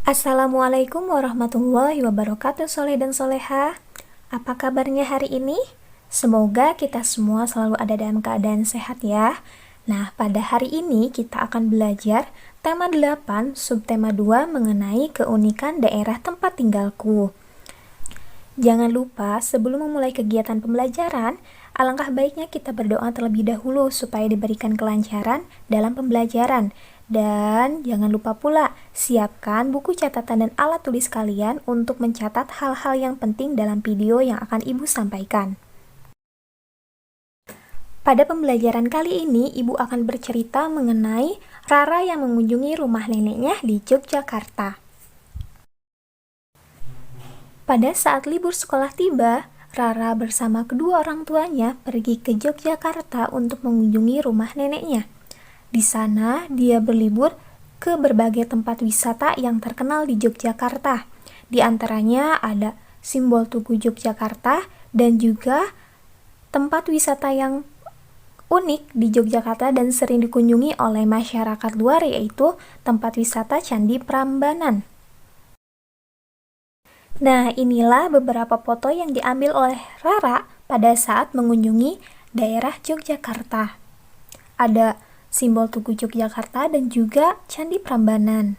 Assalamualaikum warahmatullahi wabarakatuh, soleh dan soleha. Apa kabarnya hari ini? Semoga kita semua selalu ada dalam keadaan sehat ya. Nah, pada hari ini kita akan belajar tema 8, subtema 2 mengenai keunikan daerah tempat tinggalku. Jangan lupa, sebelum memulai kegiatan pembelajaran, alangkah baiknya kita berdoa terlebih dahulu supaya diberikan kelancaran dalam pembelajaran. Dan jangan lupa pula, siapkan buku catatan dan alat tulis kalian untuk mencatat hal-hal yang penting dalam video yang akan Ibu sampaikan. Pada pembelajaran kali ini, Ibu akan bercerita mengenai Rara yang mengunjungi rumah neneknya di Yogyakarta. Pada saat libur sekolah tiba, Rara bersama kedua orang tuanya pergi ke Yogyakarta untuk mengunjungi rumah neneknya. Di sana, dia berlibur ke berbagai tempat wisata yang terkenal di Yogyakarta. Di antaranya ada Simbol Tugu Yogyakarta dan juga tempat wisata yang unik di Yogyakarta dan sering dikunjungi oleh masyarakat luar, yaitu tempat wisata Candi Prambanan. Nah, inilah beberapa foto yang diambil oleh Rara pada saat mengunjungi daerah Yogyakarta. Ada Simbol Tugu Yogyakarta dan juga Candi Prambanan.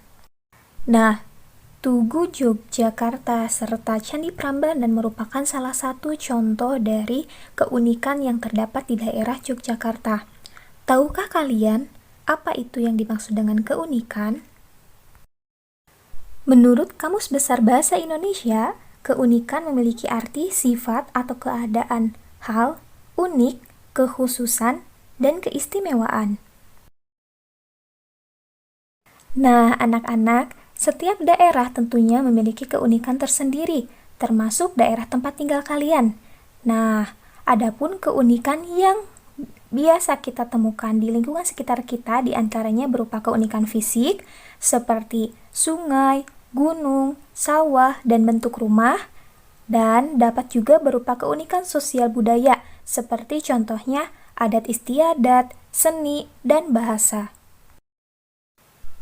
Nah, Tugu Yogyakarta serta Candi Prambanan merupakan salah satu contoh dari keunikan yang terdapat di daerah Yogyakarta. Tahukah kalian apa itu yang dimaksud dengan keunikan? Menurut Kamus Besar Bahasa Indonesia, keunikan memiliki arti sifat atau keadaan, hal, unik, kekhususan, dan keistimewaan. Nah, anak-anak, setiap daerah tentunya memiliki keunikan tersendiri, termasuk daerah tempat tinggal kalian. Nah, adapun keunikan yang biasa kita temukan di lingkungan sekitar kita diantaranya berupa keunikan fisik, seperti sungai, gunung, sawah, dan bentuk rumah, dan dapat juga berupa keunikan sosial budaya, seperti contohnya adat istiadat, seni, dan bahasa.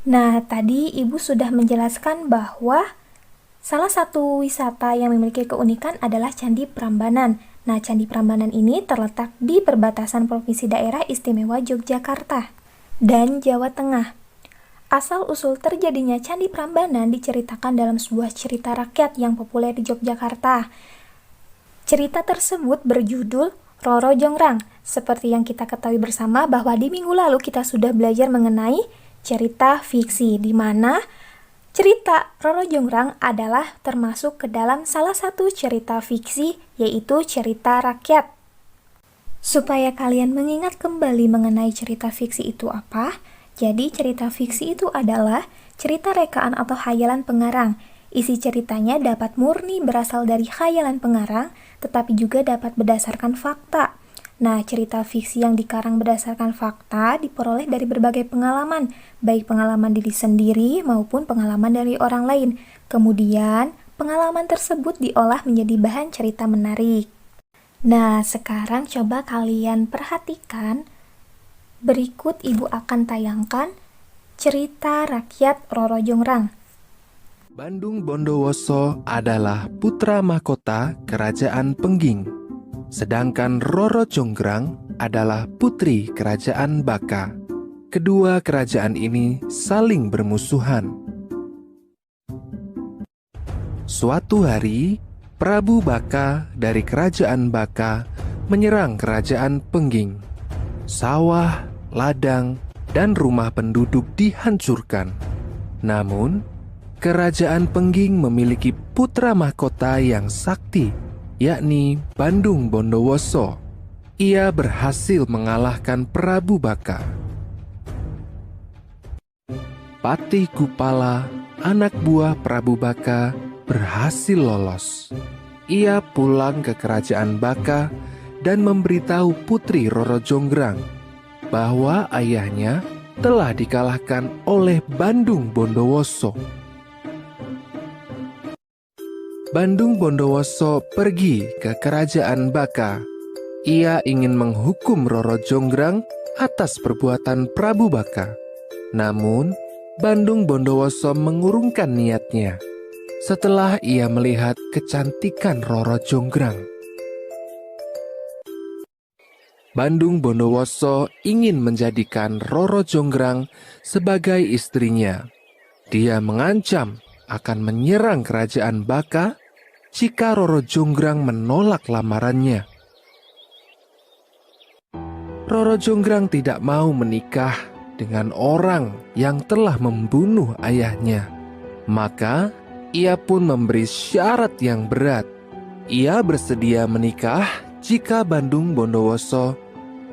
Nah, tadi Ibu sudah menjelaskan bahwa salah satu wisata yang memiliki keunikan adalah Candi Prambanan. Nah, Candi Prambanan ini terletak di perbatasan Provinsi Daerah Istimewa Yogyakarta dan Jawa Tengah. Asal-usul terjadinya Candi Prambanan diceritakan dalam sebuah cerita rakyat yang populer di Yogyakarta. Cerita tersebut berjudul Roro Jonggrang. Seperti yang kita ketahui bersama bahwa di minggu lalu kita sudah belajar mengenai cerita fiksi, di mana cerita Roro Jonggrang adalah termasuk ke dalam salah satu cerita fiksi, yaitu cerita rakyat. Supaya kalian mengingat kembali mengenai cerita fiksi itu apa, jadi cerita fiksi itu adalah cerita rekaan atau khayalan pengarang. Isi ceritanya dapat murni berasal dari khayalan pengarang, tetapi juga dapat berdasarkan fakta. Nah, cerita fiksi yang dikarang berdasarkan fakta diperoleh dari berbagai pengalaman, baik pengalaman diri sendiri maupun pengalaman dari orang lain. Kemudian, pengalaman tersebut diolah menjadi bahan cerita menarik. Nah, sekarang coba kalian perhatikan. Berikut Ibu akan tayangkan cerita rakyat Roro Jonggrang. Bandung Bondowoso adalah putra mahkota Kerajaan Pengging, sedangkan Roro Jonggrang adalah putri Kerajaan Baka. Kedua kerajaan ini saling bermusuhan. Suatu hari, Prabu Baka dari Kerajaan Baka menyerang Kerajaan Pengging. Sawah, ladang, dan rumah penduduk dihancurkan. Namun, Kerajaan Pengging memiliki putra mahkota yang sakti, yakni Bandung Bondowoso. Ia berhasil mengalahkan Prabu Baka. Patih Kupala, anak buah Prabu Baka, berhasil lolos. Ia pulang ke Kerajaan Baka dan memberitahu putri Roro Jonggrang bahwa ayahnya telah dikalahkan oleh Bandung Bondowoso. Bandung Bondowoso pergi ke Kerajaan Baka. Ia ingin menghukum Roro Jonggrang atas perbuatan Prabu Baka. Namun, Bandung Bondowoso mengurungkan niatnya setelah ia melihat kecantikan Roro Jonggrang. Bandung Bondowoso ingin menjadikan Roro Jonggrang sebagai istrinya. Dia mengancam akan menyerang kerajaan Baka jika Roro Jonggrang menolak lamarannya. Roro Jonggrang tidak mau menikah dengan orang yang telah membunuh ayahnya. Maka ia pun memberi syarat yang berat. Ia bersedia menikah jika Bandung Bondowoso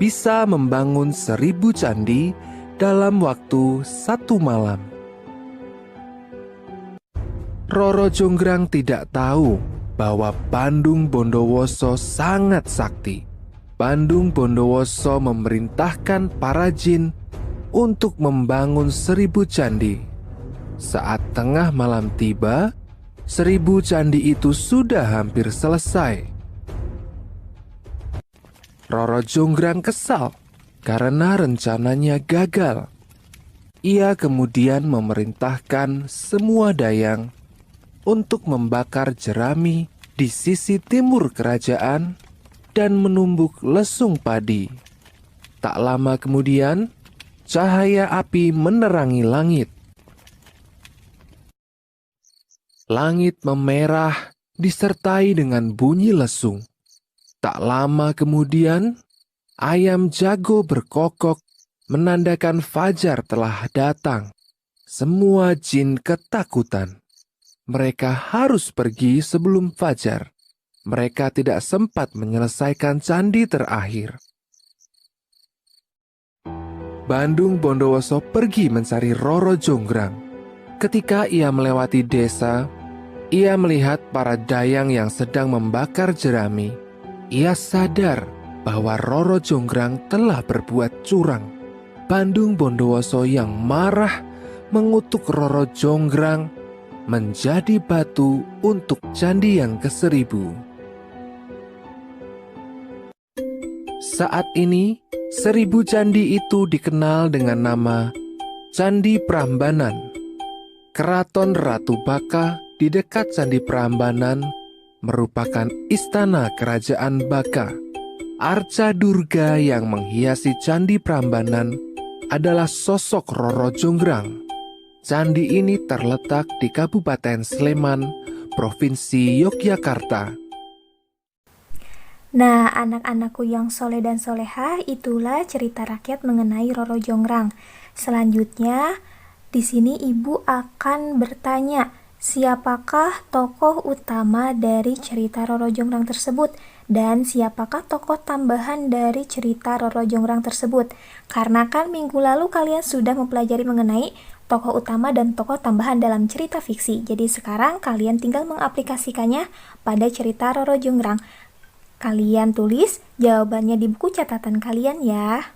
bisa membangun 1000 candi dalam waktu 1 malam. Roro Jonggrang tidak tahu bahwa Bandung Bondowoso sangat sakti. Bandung Bondowoso memerintahkan para jin untuk membangun 1000 candi. Saat tengah malam tiba, 1000 candi itu sudah hampir selesai. Roro Jonggrang kesal karena rencananya gagal. Ia kemudian memerintahkan semua dayang untuk membakar jerami di sisi timur kerajaan dan menumbuk lesung padi. Tak lama kemudian, cahaya api menerangi langit. Langit memerah disertai dengan bunyi lesung. Tak lama kemudian, ayam jago berkokok menandakan fajar telah datang. Semua jin ketakutan. Mereka harus pergi sebelum fajar. Mereka tidak sempat menyelesaikan candi terakhir. Bandung Bondowoso pergi mencari Roro Jonggrang. Ketika ia melewati desa, ia melihat para dayang yang sedang membakar jerami. Ia sadar bahwa Roro Jonggrang telah berbuat curang. Bandung Bondowoso yang marah mengutuk Roro Jonggrang menjadi batu untuk candi yang ke-1000. Saat ini, 1000 candi itu dikenal dengan nama Candi Prambanan. Keraton Ratu Baka di dekat Candi Prambanan merupakan istana kerajaan Baka. Arca Durga yang menghiasi Candi Prambanan adalah sosok Roro Jonggrang. Candi ini terletak di Kabupaten Sleman, Provinsi Yogyakarta. Nah, anak-anakku yang soleh dan solehah, itulah cerita rakyat mengenai Roro Jonggrang. Selanjutnya, di sini ibu akan bertanya, siapakah tokoh utama dari cerita Roro Jonggrang tersebut? Dan siapakah tokoh tambahan dari cerita Roro Jonggrang tersebut? Karena kan minggu lalu kalian sudah mempelajari mengenai tokoh utama dan tokoh tambahan dalam cerita fiksi. Jadi sekarang kalian tinggal mengaplikasikannya pada cerita Roro Jonggrang. Kalian tulis jawabannya di buku catatan kalian ya.